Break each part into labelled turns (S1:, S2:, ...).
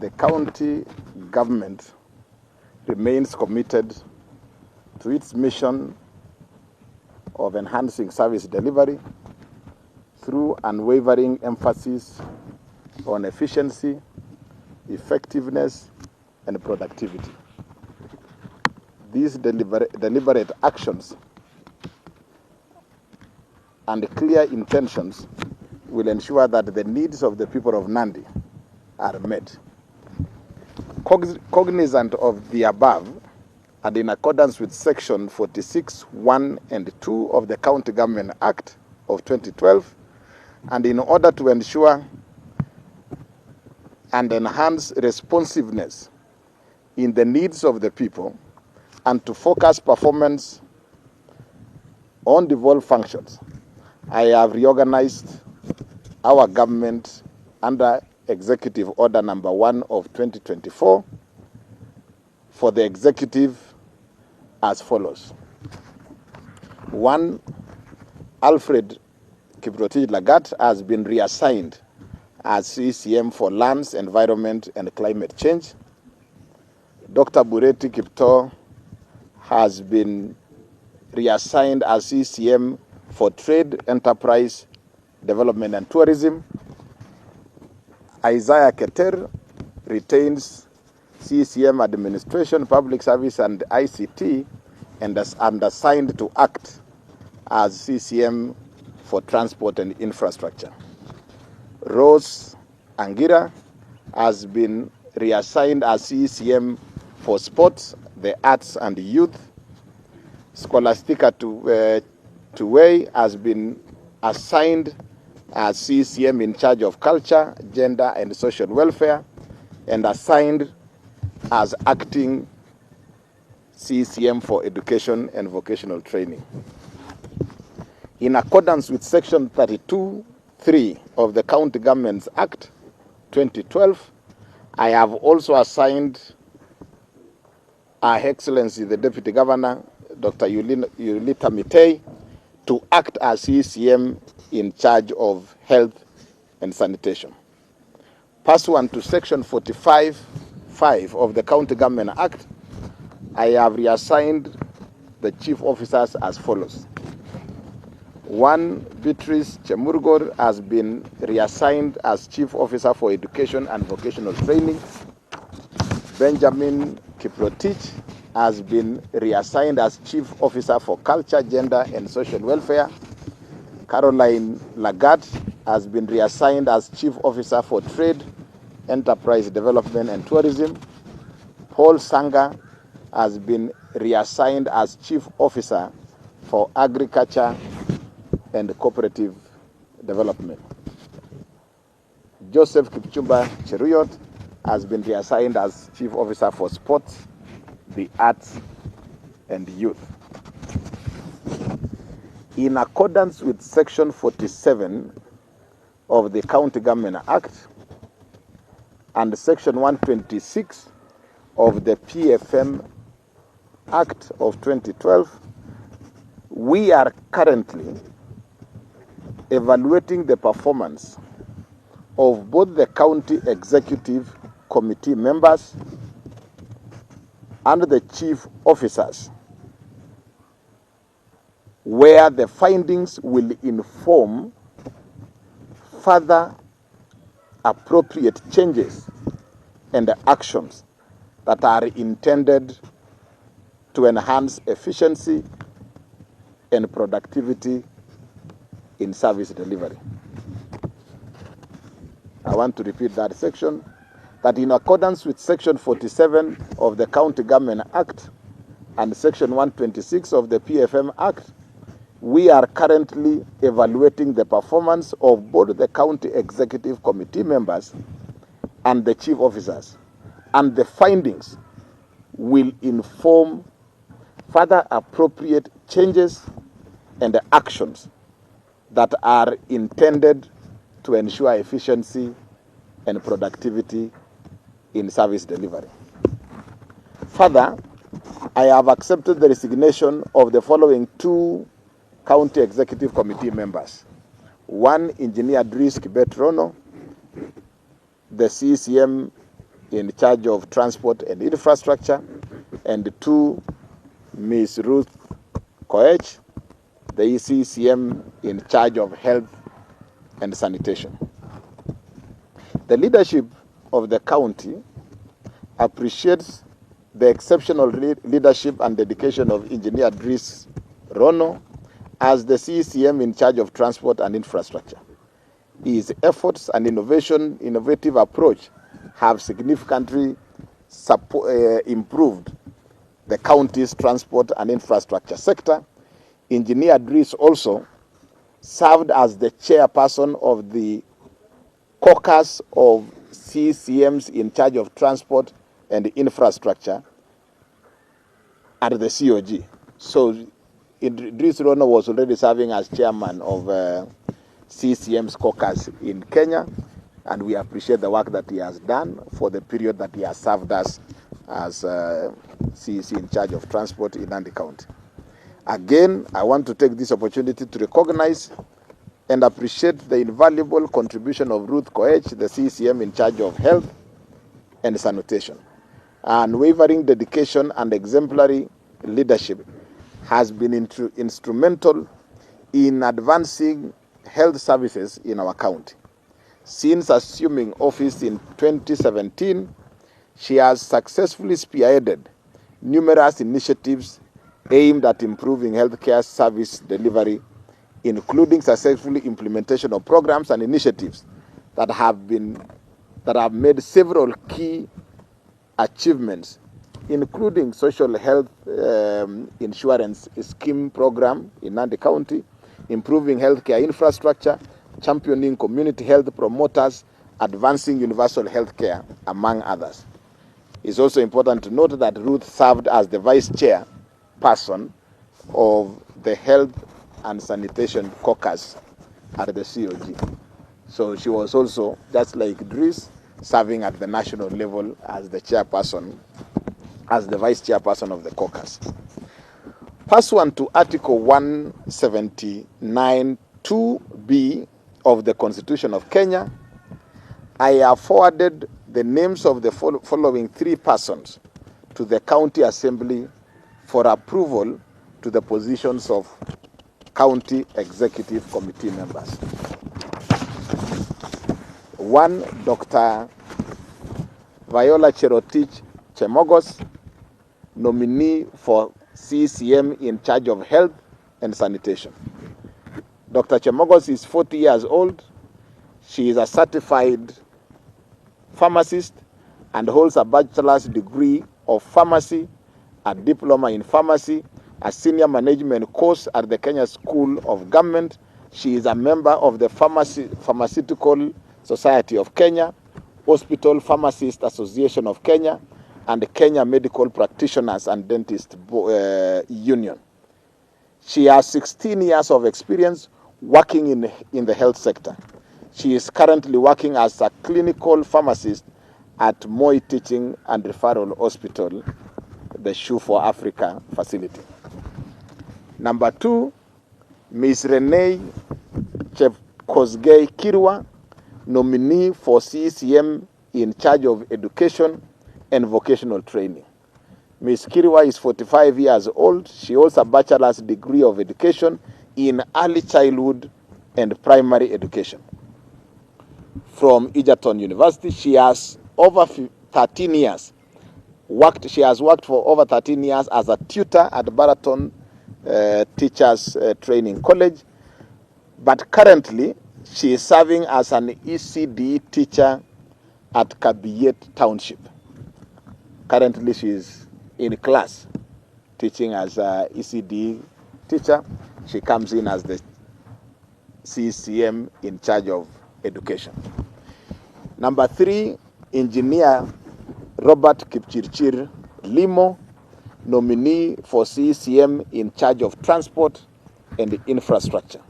S1: the county government remains committed to its mission of enhancing service delivery through unwavering emphasis on efficiency, effectiveness, and productivity. These deliberate actions and clear intentions will ensure that the needs of the people of Nandi are met. Cognizant of the above, and in accordance with Section 46, 1 and 2 of the County Government Act of 2012, and in order to ensure and enhance responsiveness in the needs of the people, and to focus performance on devolved functions, I have reorganized our government under Executive Order Number 1 of 2024 for the executive as follows. 1. Alfred Kiprotich Lagat has been reassigned as CCM for Lands, Environment and Climate Change. Dr. Bureti Kipto has been reassigned as CCM for Trade, Enterprise, Development and Tourism. Isaiah Keter retains CCM Administration, Public Service and ICT and assigned to act as CCM for Transport and Infrastructure. Rose Angira has been reassigned as CCM for Sports, the Arts and Youth. Scholastica Tuwei has been assigned as CCM in charge of Culture, Gender and Social Welfare, and assigned as acting CCM for Education and Vocational Training. In accordance with Section 32(3) of the County Governments Act 2012, I have also assigned Her Excellency the Deputy Governor, Dr. Yulita Mitei, to act as CCM in charge of Health and Sanitation. Pursuant to Section 45(5) of the County Government Act, I have reassigned the chief officers as follows. 1. Beatrice Chemurgor has been reassigned as Chief Officer for Education and Vocational Training. Benjamin Kiprotich has been reassigned as Chief Officer for Culture, Gender and Social Welfare. Caroline Lagat has been reassigned as Chief Officer for Trade, Enterprise Development and Tourism. Paul Sanga has been reassigned as Chief Officer for Agriculture and Cooperative Development. Joseph Kipchumba Cheruyot has been reassigned as Chief Officer for Sports, the Arts and Youth. In accordance with Section 47 of the County Government Act and Section 126 of the PFM Act of 2012, we are currently evaluating the performance of both the County Executive Committee members and the chief officers, where the findings will inform further appropriate changes and actions that are intended to enhance efficiency and productivity in service delivery. I want to repeat that section, that in accordance with Section 47 of the County Government Act and Section 126 of the PFM Act, we are currently evaluating the performance of both the County Executive Committee members and the chief officers, and the findings will inform further appropriate changes and actions that are intended to ensure efficiency and productivity in service delivery. Further, I have accepted the resignation of the following 2 County Executive Committee members. 1, Engineer Dris Kibet Rono, the CCM in charge of transport and infrastructure, and 2, Ms. Ruth Koech, the ECCM in charge of health and sanitation. The leadership of the county appreciates the exceptional leadership and dedication of Engineer Dris Rono as the CECM in charge of transport and infrastructure. His efforts and innovative approach have significantly improved the county's transport and infrastructure sector. Engineer Dris also served as the chairperson of the caucus of CCMs in charge of transport and infrastructure at the COG. So Idris Rono was already serving as chairman of CCM's caucus in Kenya, and we appreciate the work that he has done for the period that he has served us as CEC in charge of transport in Nandi County. Again, I want to take this opportunity to recognize and appreciate the invaluable contribution of Ruth Koech, the CCM in charge of health and sanitation. Unwavering dedication and exemplary leadership has been instrumental in advancing health services in our county. Since assuming office in 2017, she has successfully spearheaded numerous initiatives aimed at improving healthcare service delivery, including successful implementation of programs and initiatives that have made several key achievements, including social health insurance scheme program in Nandi County, improving healthcare infrastructure, championing community health promoters, advancing universal healthcare, among others. It's also important to note that Ruth served as the vice chairperson of the Health and Sanitation Caucus at the COG. So she was also, just like Dris, serving at the national level as the chairperson, as the vice chairperson of the caucus. Pursuant to Article 179(2)(b) of the Constitution of Kenya, I have forwarded the names of the following 3 persons to the County Assembly for approval to the positions of County Executive Committee members. 1, Dr. Viola Cherotich Chemogos, nominee for CCM in charge of health and sanitation. Dr. Chemogos is 40 years old. She is a certified pharmacist and holds a bachelor's degree of pharmacy, a diploma in pharmacy, a senior management course at the Kenya School of Government. She is a member of the Pharmaceutical Society of Kenya, Hospital Pharmacist Association of Kenya, and the Kenya Medical Practitioners and Dentists Union. She has 16 years of experience working in the health sector. She is currently working as a clinical pharmacist at Moi Teaching and Referral Hospital, the Shoe for Africa facility. Number 2, Ms. Renee Chepkosgei Kirwa, nominee for CCM in charge of education and vocational training. Ms. Kirwa is 45 years old. She holds a bachelor's degree of education in early childhood and primary education from Egerton University. She has over 13 years She has worked for over 13 years as a tutor at Baraton Teachers Training College, but currently she is serving as an ECD teacher at Kabiyet Township. Currently she is in class teaching as an ECD teacher. She comes in as the CCM in charge of education. Number 3, Engineer Robert Kipchirchir Limo, nominee for CCM in charge of transport and infrastructure.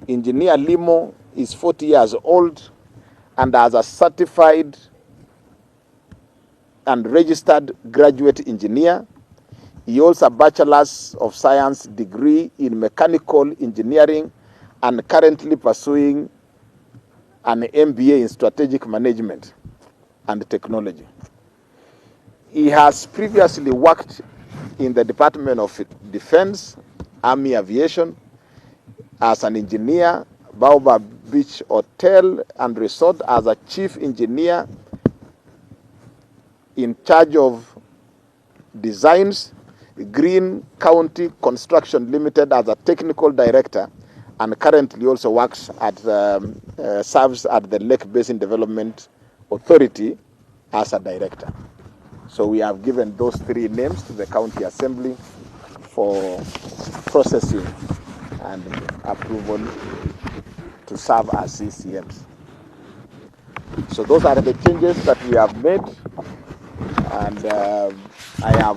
S1: Engineer Limo is 40 years old and as a certified and registered graduate engineer. He holds a Bachelor's of Science degree in mechanical engineering and currently pursuing an MBA in strategic management and Technology. He has previously worked in the Department of Defense, Army Aviation, as an engineer, Baobab Beach Hotel and Resort as a chief engineer in charge of designs, Green County Construction Limited as a technical director, and currently also works at serves at the Lake Basin Development Authority as a director. So we have given those three names to the County Assembly for processing and approval to serve as CCMs. So those are the changes that we have made, and I have